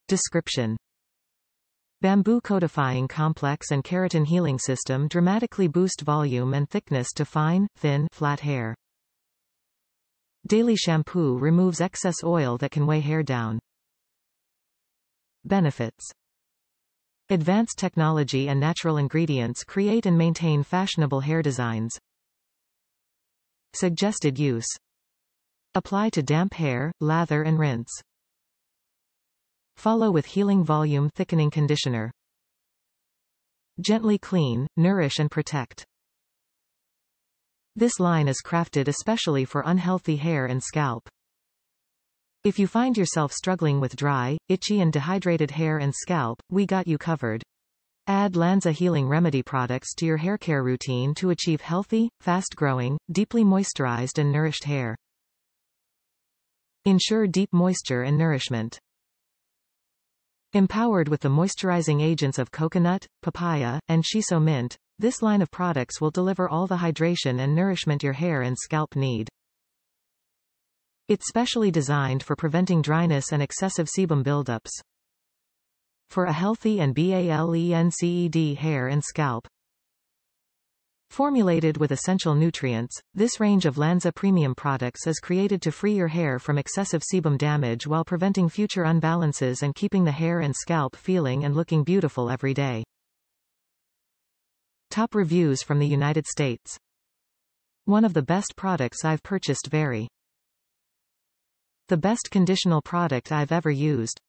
Description: Bamboo Codifying Complex and Keratin Healing System dramatically boost volume and thickness to fine, thin, flat hair. Daily shampoo removes excess oil that can weigh hair down. Benefits: Advanced technology and natural ingredients create and maintain fashionable hair designs. Suggested use: Apply to damp hair, lather and rinse. Follow with Healing Volume Thickening Conditioner. Gently clean, nourish and protect. This line is crafted especially for unhealthy hair and scalp. If you find yourself struggling with dry, itchy and dehydrated hair and scalp, we got you covered. Add ANZA Healing Remedy products to your hair care routine to achieve healthy, fast-growing, deeply moisturized and nourished hair. Ensure deep moisture and nourishment. Empowered with the moisturizing agents of coconut, papaya, and shiso mint, this line of products will deliver all the hydration and nourishment your hair and scalp need. It's specially designed for preventing dryness and excessive sebum buildups. For a healthy and balanced hair and scalp. Formulated with essential nutrients, this range of ANZA premium products is created to free your hair from excessive sebum damage while preventing future unbalances and keeping the hair and scalp feeling and looking beautiful every day. Top reviews from the United States. One of the best products I've purchased. Very. The best conditional product I've ever used.